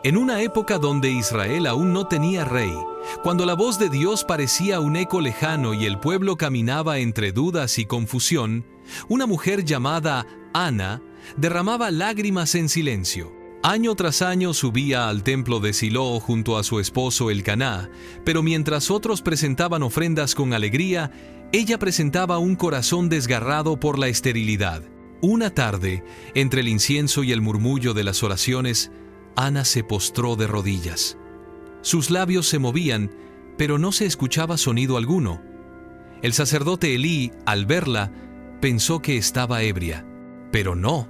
En una época donde Israel aún no tenía rey, cuando la voz de Dios parecía un eco lejano y el pueblo caminaba entre dudas y confusión, una mujer llamada Ana derramaba lágrimas en silencio. Año tras año subía al templo de Silo junto a su esposo Elcaná, pero mientras otros presentaban ofrendas con alegría, ella presentaba un corazón desgarrado por la esterilidad. Una tarde, entre el incienso y el murmullo de las oraciones, Ana se postró de rodillas. Sus labios se movían, pero no se escuchaba sonido alguno. El sacerdote Elí, al verla, pensó que estaba ebria, pero no.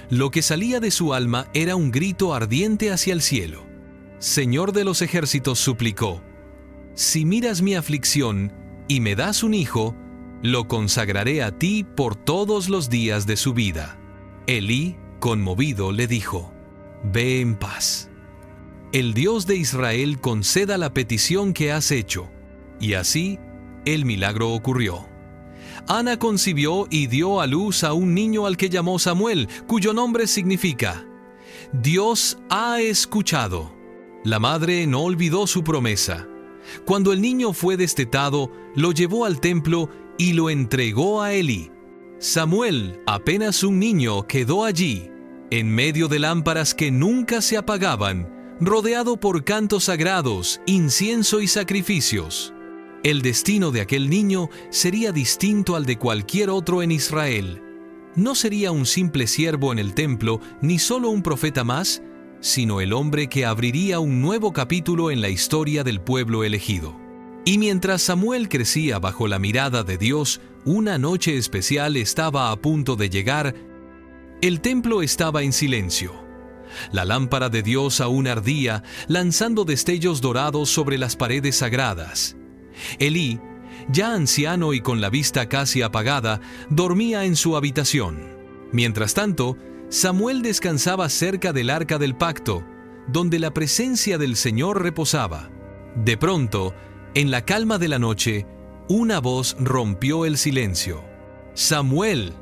Lo que salía de su alma era un grito ardiente hacia el cielo. Señor de los ejércitos, suplicó, si miras mi aflicción y me das un hijo, lo consagraré a ti por todos los días de su vida. Elí, conmovido, le dijo, ve en paz. El Dios de Israel conceda la petición que has hecho. Y así, el milagro ocurrió. Ana concibió y dio a luz a un niño al que llamó Samuel, cuyo nombre significa Dios ha escuchado. La madre no olvidó su promesa. Cuando el niño fue destetado, lo llevó al templo y lo entregó a Elí. Samuel, apenas un niño, quedó allí, en medio de lámparas que nunca se apagaban, rodeado por cantos sagrados, incienso y sacrificios. El destino de aquel niño sería distinto al de cualquier otro en Israel. No sería un simple siervo en el templo, ni solo un profeta más, sino el hombre que abriría un nuevo capítulo en la historia del pueblo elegido. Y mientras Samuel crecía bajo la mirada de Dios, una noche especial estaba a punto de llegar. El templo estaba en silencio. La lámpara de Dios aún ardía, lanzando destellos dorados sobre las paredes sagradas. Elí, ya anciano y con la vista casi apagada, dormía en su habitación. Mientras tanto, Samuel descansaba cerca del arca del pacto, donde la presencia del Señor reposaba. De pronto, en la calma de la noche, una voz rompió el silencio. ¡Samuel!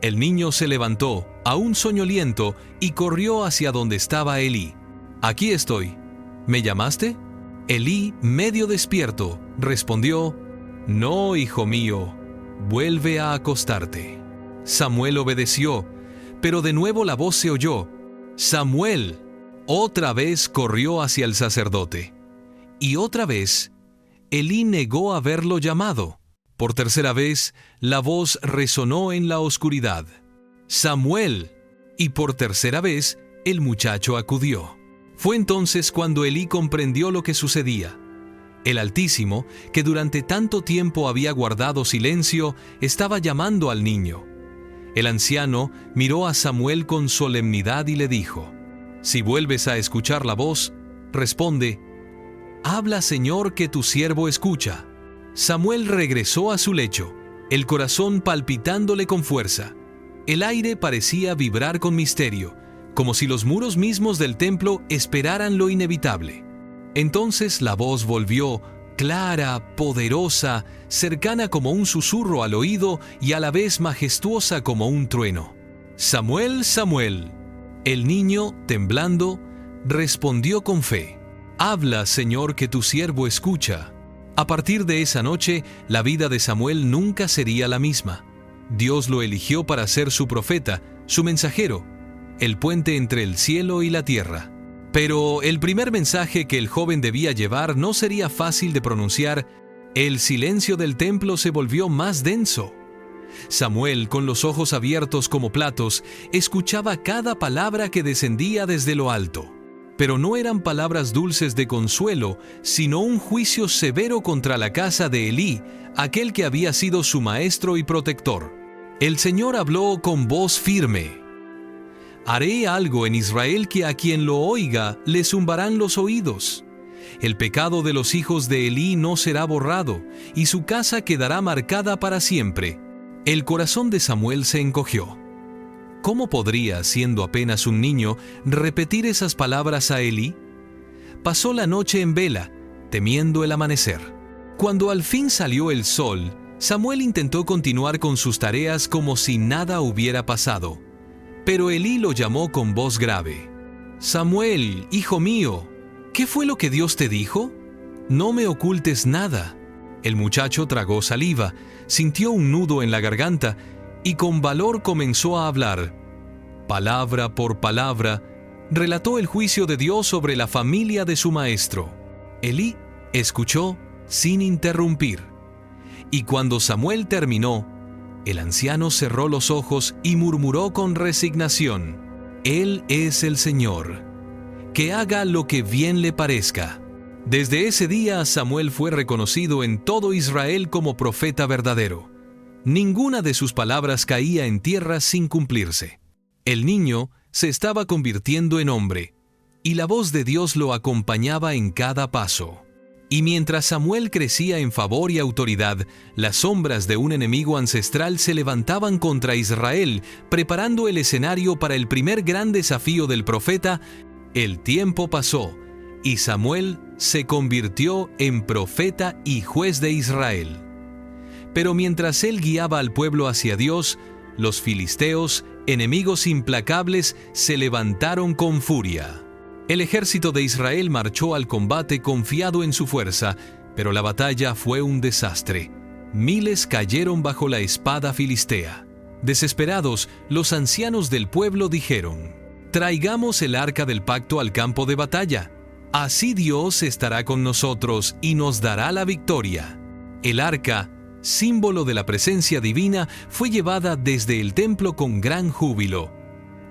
El niño se levantó, aún soñoliento, y corrió hacia donde estaba Elí. «Aquí estoy. ¿Me llamaste?» Elí, medio despierto, respondió, «No, hijo mío, vuelve a acostarte». Samuel obedeció, pero de nuevo la voz se oyó, «Samuel». Otra vez corrió hacia el sacerdote. Y otra vez, Elí negó haberlo llamado. Por tercera vez, la voz resonó en la oscuridad, «Samuel». Y por tercera vez, el muchacho acudió. Fue entonces cuando Elí comprendió lo que sucedía. El Altísimo, que durante tanto tiempo había guardado silencio, estaba llamando al niño. El anciano miró a Samuel con solemnidad y le dijo, «Si vuelves a escuchar la voz, responde, habla, Señor, que tu siervo escucha». Samuel regresó a su lecho, el corazón palpitándole con fuerza. El aire parecía vibrar con misterio, como si los muros mismos del templo esperaran lo inevitable. Entonces la voz volvió, clara, poderosa, cercana como un susurro al oído y a la vez majestuosa como un trueno. «Samuel, Samuel». El niño, temblando, respondió con fe, «Habla, Señor, que tu siervo escucha». A partir de esa noche, la vida de Samuel nunca sería la misma. Dios lo eligió para ser su profeta, su mensajero, el puente entre el cielo y la tierra. Pero el primer mensaje que el joven debía llevar no sería fácil de pronunciar. El silencio del templo se volvió más denso. Samuel, con los ojos abiertos como platos, escuchaba cada palabra que descendía desde lo alto. Pero no eran palabras dulces de consuelo, sino un juicio severo contra la casa de Elí, aquel que había sido su maestro y protector. El Señor habló con voz firme. «Haré algo en Israel que a quien lo oiga le zumbarán los oídos. El pecado de los hijos de Elí no será borrado, y su casa quedará marcada para siempre». El corazón de Samuel se encogió. ¿Cómo podría, siendo apenas un niño, repetir esas palabras a Elí? Pasó la noche en vela, temiendo el amanecer. Cuando al fin salió el sol, Samuel intentó continuar con sus tareas como si nada hubiera pasado. Pero Elí lo llamó con voz grave. Samuel, hijo mío, ¿qué fue lo que Dios te dijo? No me ocultes nada. El muchacho tragó saliva, sintió un nudo en la garganta y con valor comenzó a hablar. Palabra por palabra, relató el juicio de Dios sobre la familia de su maestro. Elí escuchó sin interrumpir. Y cuando Samuel terminó, el anciano cerró los ojos y murmuró con resignación: Él es el Señor. Que haga lo que bien le parezca. Desde ese día Samuel fue reconocido en todo Israel como profeta verdadero. Ninguna de sus palabras caía en tierra sin cumplirse. El niño se estaba convirtiendo en hombre, y la voz de Dios lo acompañaba en cada paso. Y mientras Samuel crecía en favor y autoridad, las sombras de un enemigo ancestral se levantaban contra Israel, preparando el escenario para el primer gran desafío del profeta. El tiempo pasó, y Samuel se convirtió en profeta y juez de Israel. Pero mientras él guiaba al pueblo hacia Dios, los filisteos, enemigos implacables, se levantaron con furia. El ejército de Israel marchó al combate confiado en su fuerza, pero la batalla fue un desastre. Miles cayeron bajo la espada filistea. Desesperados, los ancianos del pueblo dijeron: «Traigamos el arca del pacto al campo de batalla. Así Dios estará con nosotros y nos dará la victoria». El arca, símbolo de la presencia divina, fue llevada desde el templo con gran júbilo.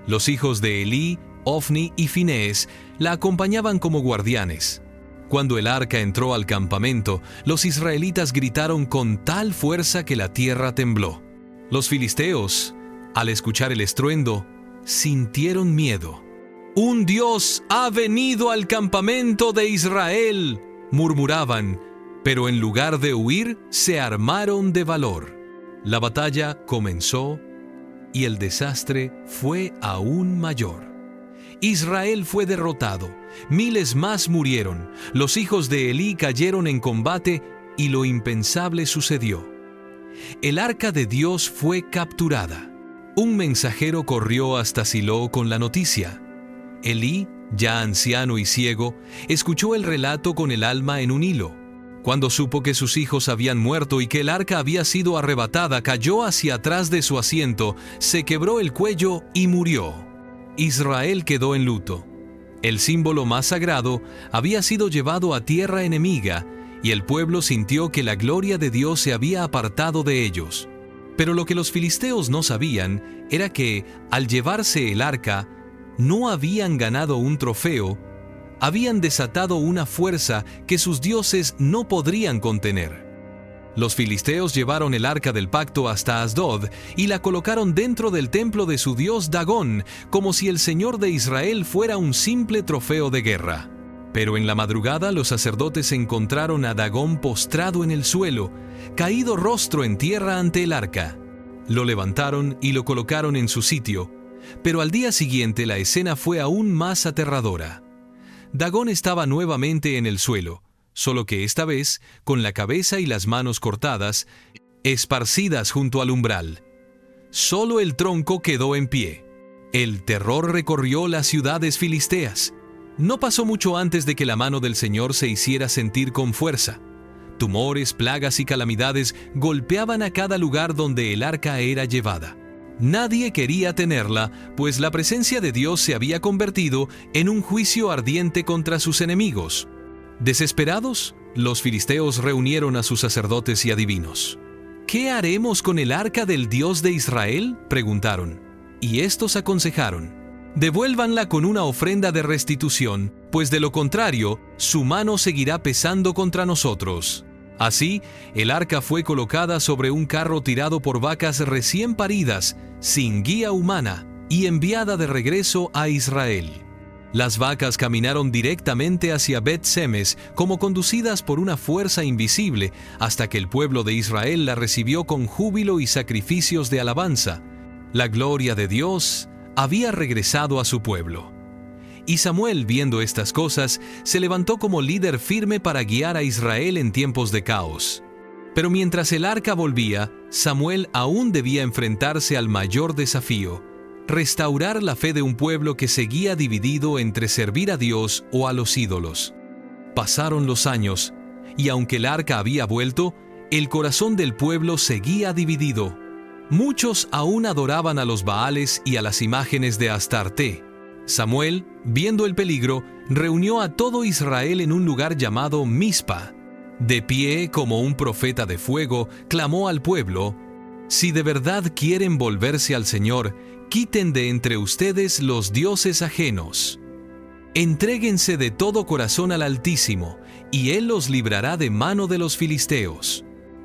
Los hijos de Elí, Ofni y Finés la acompañaban como guardianes. Cuando el arca entró al campamento, los israelitas gritaron con tal fuerza que la tierra tembló. Los filisteos, al escuchar el estruendo, sintieron miedo. «¡Un Dios ha venido al campamento de Israel!», murmuraban, pero en lugar de huir, se armaron de valor. La batalla comenzó y el desastre fue aún mayor. Israel fue derrotado, miles más murieron, los hijos de Elí cayeron en combate y lo impensable sucedió. El arca de Dios fue capturada. Un mensajero corrió hasta Silo con la noticia. Elí, ya anciano y ciego, escuchó el relato con el alma en un hilo. Cuando supo que sus hijos habían muerto y que el arca había sido arrebatada, cayó hacia atrás de su asiento, se quebró el cuello y murió. Israel quedó en luto. El símbolo más sagrado había sido llevado a tierra enemiga y el pueblo sintió que la gloria de Dios se había apartado de ellos. Pero lo que los filisteos no sabían era que, al llevarse el arca, no habían ganado un trofeo, habían desatado una fuerza que sus dioses no podrían contener. Los filisteos llevaron el arca del pacto hasta Asdod y la colocaron dentro del templo de su dios Dagón, como si el Señor de Israel fuera un simple trofeo de guerra. Pero en la madrugada los sacerdotes encontraron a Dagón postrado en el suelo, caído rostro en tierra ante el arca. Lo levantaron y lo colocaron en su sitio, pero al día siguiente la escena fue aún más aterradora. Dagón estaba nuevamente en el suelo, solo que esta vez con la cabeza y las manos cortadas, esparcidas junto al umbral. Solo el tronco quedó en pie. El terror recorrió las ciudades filisteas. No pasó mucho antes de que la mano del Señor se hiciera sentir con fuerza. Tumores, plagas y calamidades golpeaban a cada lugar donde el arca era llevada. Nadie quería tenerla, pues la presencia de Dios se había convertido en un juicio ardiente contra sus enemigos. Desesperados, los filisteos reunieron a sus sacerdotes y adivinos. «¿Qué haremos con el arca del Dios de Israel?», preguntaron. Y estos aconsejaron: «Devuélvanla con una ofrenda de restitución, pues de lo contrario, su mano seguirá pesando contra nosotros». Así, el arca fue colocada sobre un carro tirado por vacas recién paridas, sin guía humana, y enviada de regreso a Israel. Las vacas caminaron directamente hacia Bet-Semes, como conducidas por una fuerza invisible, hasta que el pueblo de Israel la recibió con júbilo y sacrificios de alabanza. La gloria de Dios había regresado a su pueblo. Y Samuel, viendo estas cosas, se levantó como líder firme para guiar a Israel en tiempos de caos. Pero mientras el arca volvía, Samuel aún debía enfrentarse al mayor desafío: restaurar la fe de un pueblo que seguía dividido entre servir a Dios o a los ídolos. Pasaron los años, y aunque el arca había vuelto, el corazón del pueblo seguía dividido. Muchos aún adoraban a los Baales y a las imágenes de Astarte. Samuel, viendo el peligro, reunió a todo Israel en un lugar llamado Mizpa. De pie como un profeta de fuego, clamó al pueblo: «Si de verdad quieren volverse al Señor, quiten de entre ustedes los dioses ajenos. Entréguense de todo corazón al Altísimo, y Él los librará de mano de los filisteos».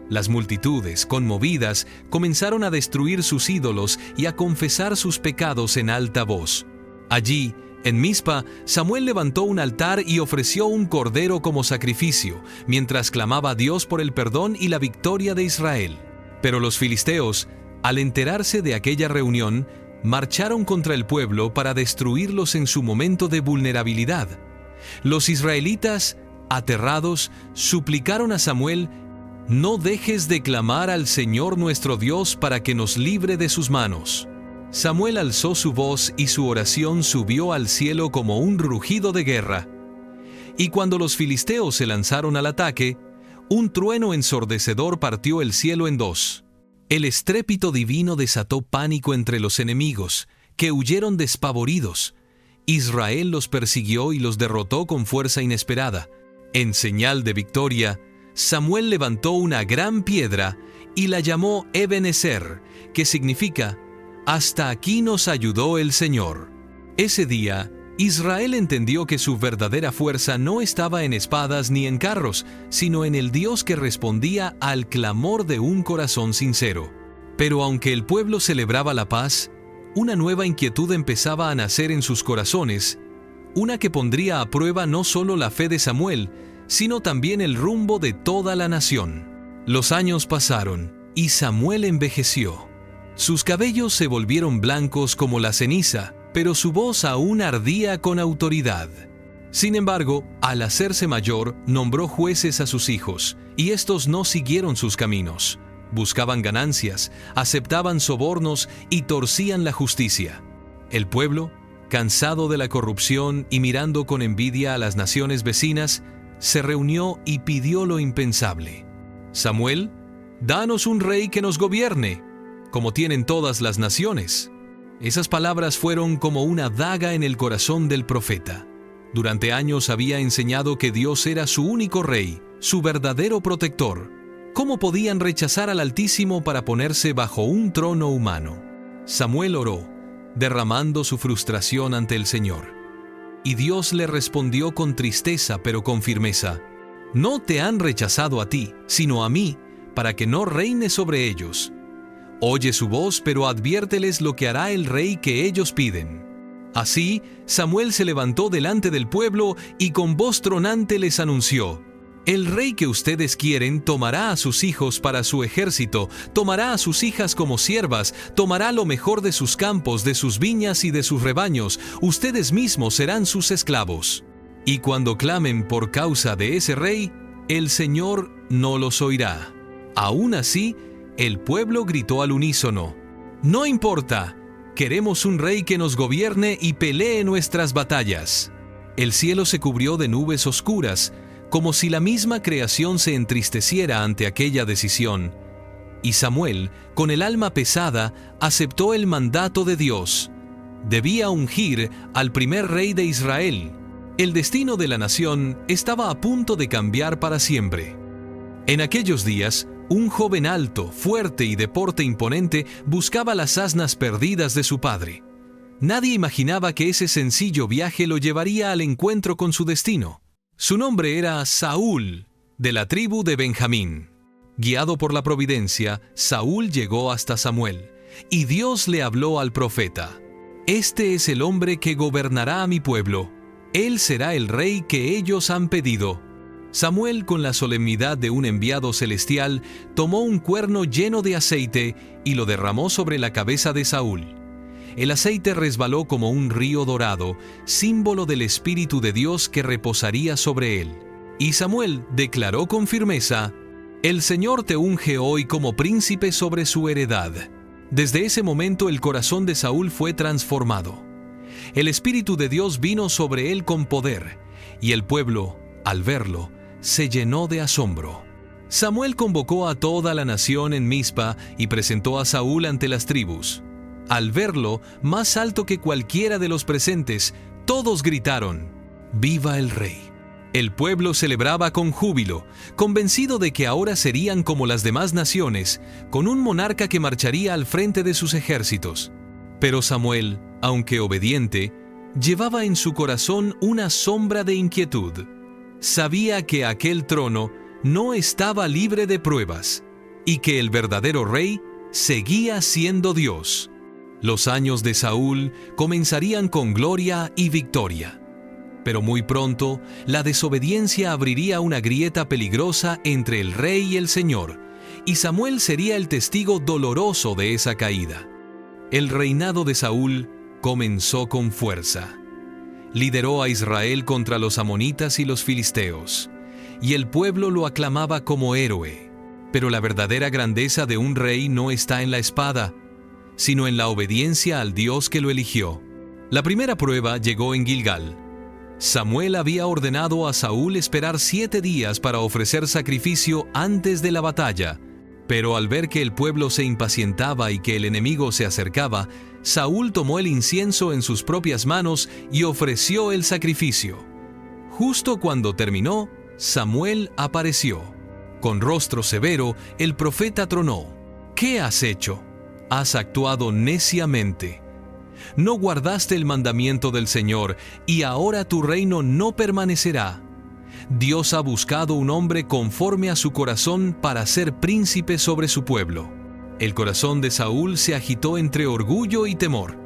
Las multitudes, conmovidas, comenzaron a destruir sus ídolos y a confesar sus pecados en alta voz. Allí, en Mizpa, Samuel levantó un altar y ofreció un cordero como sacrificio, mientras clamaba a Dios por el perdón y la victoria de Israel. Pero los filisteos, al enterarse de aquella reunión, marcharon contra el pueblo para destruirlos en su momento de vulnerabilidad. Los israelitas, aterrados, suplicaron a Samuel: «No dejes de clamar al Señor nuestro Dios para que nos libre de sus manos». Samuel alzó su voz y su oración subió al cielo como un rugido de guerra. Y cuando los filisteos se lanzaron al ataque, un trueno ensordecedor partió el cielo en dos. El estrépito divino desató pánico entre los enemigos, que huyeron despavoridos. Israel los persiguió y los derrotó con fuerza inesperada. En señal de victoria, Samuel levantó una gran piedra y la llamó Ebenezer, que significa: «Hasta aquí nos ayudó el Señor». Ese día, Israel entendió que su verdadera fuerza no estaba en espadas ni en carros, sino en el Dios que respondía al clamor de un corazón sincero. Pero aunque el pueblo celebraba la paz, una nueva inquietud empezaba a nacer en sus corazones, una que pondría a prueba no solo la fe de Samuel, sino también el rumbo de toda la nación. Los años pasaron y Samuel envejeció. Sus cabellos se volvieron blancos como la ceniza, pero su voz aún ardía con autoridad. Sin embargo, al hacerse mayor, nombró jueces a sus hijos, y estos no siguieron sus caminos. Buscaban ganancias, aceptaban sobornos y torcían la justicia. El pueblo, cansado de la corrupción y mirando con envidia a las naciones vecinas, se reunió y pidió lo impensable: «Samuel, danos un rey que nos gobierne, como tienen todas las naciones». Esas palabras fueron como una daga en el corazón del profeta. Durante años había enseñado que Dios era su único rey, su verdadero protector. ¿Cómo podían rechazar al Altísimo para ponerse bajo un trono humano? Samuel oró, derramando su frustración ante el Señor. Y Dios le respondió con tristeza, pero con firmeza: «No te han rechazado a ti, sino a mí, para que no reines sobre ellos. Oye su voz, pero adviérteles lo que hará el rey que ellos piden». Así, Samuel se levantó delante del pueblo y con voz tronante les anunció: «El rey que ustedes quieren tomará a sus hijos para su ejército, tomará a sus hijas como siervas, tomará lo mejor de sus campos, de sus viñas y de sus rebaños. Ustedes mismos serán sus esclavos. Y cuando clamen por causa de ese rey, el Señor no los oirá». Aún así, el pueblo gritó al unísono: «No importa, queremos un rey que nos gobierne y pelee nuestras batallas». El cielo se cubrió de nubes oscuras, como si la misma creación se entristeciera ante aquella decisión. Y Samuel, con el alma pesada, aceptó el mandato de Dios. Debía ungir al primer rey de Israel. El destino de la nación estaba a punto de cambiar para siempre. En aquellos días, un joven alto, fuerte y de porte imponente buscaba las asnas perdidas de su padre. Nadie imaginaba que ese sencillo viaje lo llevaría al encuentro con su destino. Su nombre era Saúl, de la tribu de Benjamín. Guiado por la providencia, Saúl llegó hasta Samuel, y Dios le habló al profeta: «Este es el hombre que gobernará a mi pueblo. Él será el rey que ellos han pedido». Samuel, con la solemnidad de un enviado celestial, tomó un cuerno lleno de aceite y lo derramó sobre la cabeza de Saúl. El aceite resbaló como un río dorado, símbolo del Espíritu de Dios que reposaría sobre él. Y Samuel declaró con firmeza: «El Señor te unge hoy como príncipe sobre su heredad». Desde ese momento el corazón de Saúl fue transformado. El Espíritu de Dios vino sobre él con poder, y el pueblo, al verlo, se llenó de asombro. Samuel convocó a toda la nación en Mizpa y presentó a Saúl ante las tribus. Al verlo, más alto que cualquiera de los presentes, todos gritaron: ¡Viva el rey! El pueblo celebraba con júbilo, convencido de que ahora serían como las demás naciones, con un monarca que marcharía al frente de sus ejércitos. Pero Samuel, aunque obediente, llevaba en su corazón una sombra de inquietud. Sabía que aquel trono no estaba libre de pruebas y que el verdadero rey seguía siendo Dios. Los años de Saúl comenzarían con gloria y victoria. Pero muy pronto, la desobediencia abriría una grieta peligrosa entre el rey y el Señor, y Samuel sería el testigo doloroso de esa caída. El reinado de Saúl comenzó con fuerza. Lideró a Israel contra los amonitas y los filisteos, y el pueblo lo aclamaba como héroe. Pero la verdadera grandeza de un rey no está en la espada, sino en la obediencia al Dios que lo eligió. La primera prueba llegó en Gilgal. Samuel había ordenado a Saúl esperar 7 días para ofrecer sacrificio antes de la batalla, pero al ver que el pueblo se impacientaba y que el enemigo se acercaba, Saúl tomó el incienso en sus propias manos y ofreció el sacrificio. Justo cuando terminó, Samuel apareció. Con rostro severo, el profeta tronó: ¿Qué has hecho? Has actuado neciamente. No guardaste el mandamiento del Señor, y ahora tu reino no permanecerá. Dios ha buscado un hombre conforme a su corazón para ser príncipe sobre su pueblo. El corazón de Saúl se agitó entre orgullo y temor,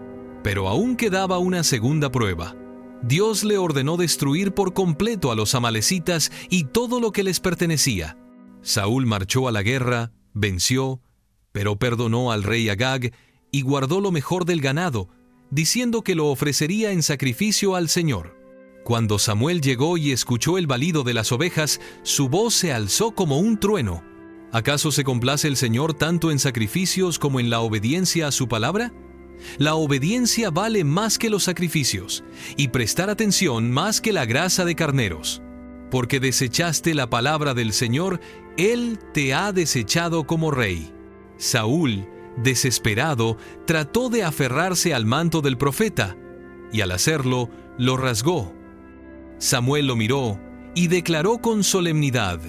pero aún quedaba una segunda prueba. Dios le ordenó destruir por completo a los amalecitas y todo lo que les pertenecía. Saúl marchó a la guerra, venció, pero perdonó al rey Agag y guardó lo mejor del ganado, diciendo que lo ofrecería en sacrificio al Señor. Cuando Samuel llegó y escuchó el balido de las ovejas, su voz se alzó como un trueno. ¿Acaso se complace el Señor tanto en sacrificios como en la obediencia a su palabra? La obediencia vale más que los sacrificios, y prestar atención más que la grasa de carneros. Porque desechaste la palabra del Señor, Él te ha desechado como rey. Saúl, desesperado, trató de aferrarse al manto del profeta, y al hacerlo, lo rasgó. Samuel lo miró y declaró con solemnidad: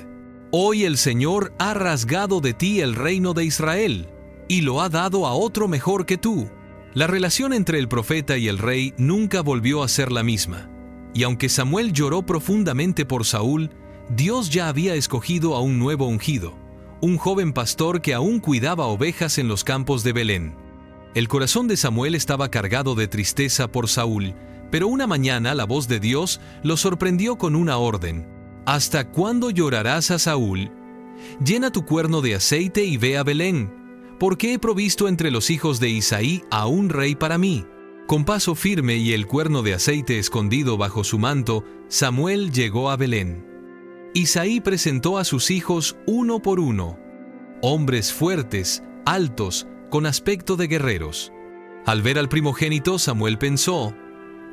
Hoy el Señor ha rasgado de ti el reino de Israel, y lo ha dado a otro mejor que tú. La relación entre el profeta y el rey nunca volvió a ser la misma, y aunque Samuel lloró profundamente por Saúl, Dios ya había escogido a un nuevo ungido, un joven pastor que aún cuidaba ovejas en los campos de Belén. El corazón de Samuel estaba cargado de tristeza por Saúl, pero una mañana la voz de Dios lo sorprendió con una orden: ¿Hasta cuándo llorarás a Saúl? Llena tu cuerno de aceite y ve a Belén, porque he provisto entre los hijos de Isaí a un rey para mí. Con paso firme y el cuerno de aceite escondido bajo su manto, Samuel llegó a Belén. Isaí presentó a sus hijos uno por uno, hombres fuertes, altos, con aspecto de guerreros. Al ver al primogénito, Samuel pensó: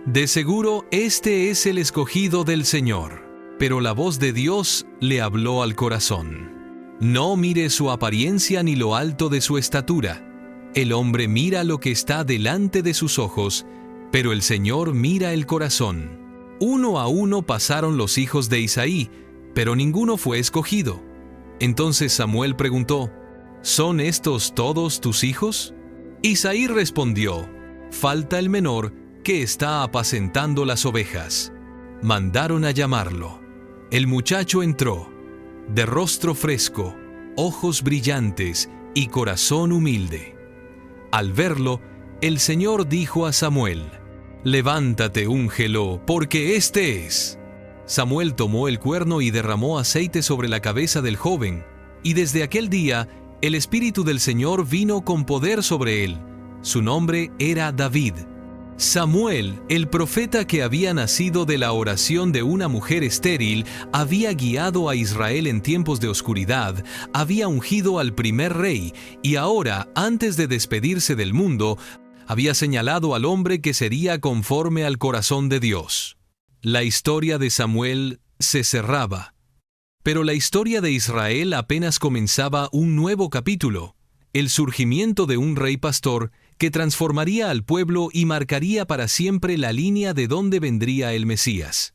de seguro este es el escogido del Señor. Pero la voz de Dios le habló al corazón: no mire su apariencia ni lo alto de su estatura. El hombre mira lo que está delante de sus ojos, pero el Señor mira el corazón. Uno a uno pasaron los hijos de Isaí, pero ninguno fue escogido. Entonces Samuel preguntó: ¿son estos todos tus hijos? Isaí respondió: falta el menor, que está apacentando las ovejas. Mandaron a llamarlo. El muchacho entró, de rostro fresco, ojos brillantes y corazón humilde. Al verlo, el Señor dijo a Samuel: levántate, úngelo, porque este es. Samuel tomó el cuerno y derramó aceite sobre la cabeza del joven, y desde aquel día el Espíritu del Señor vino con poder sobre él. Su nombre era David. Samuel, el profeta que había nacido de la oración de una mujer estéril, había guiado a Israel en tiempos de oscuridad, había ungido al primer rey y ahora, antes de despedirse del mundo, había señalado al hombre que sería conforme al corazón de Dios. La historia de Samuel se cerraba, pero la historia de Israel apenas comenzaba un nuevo capítulo, el surgimiento de un rey pastor que transformaría al pueblo y marcaría para siempre la línea de donde vendría el Mesías.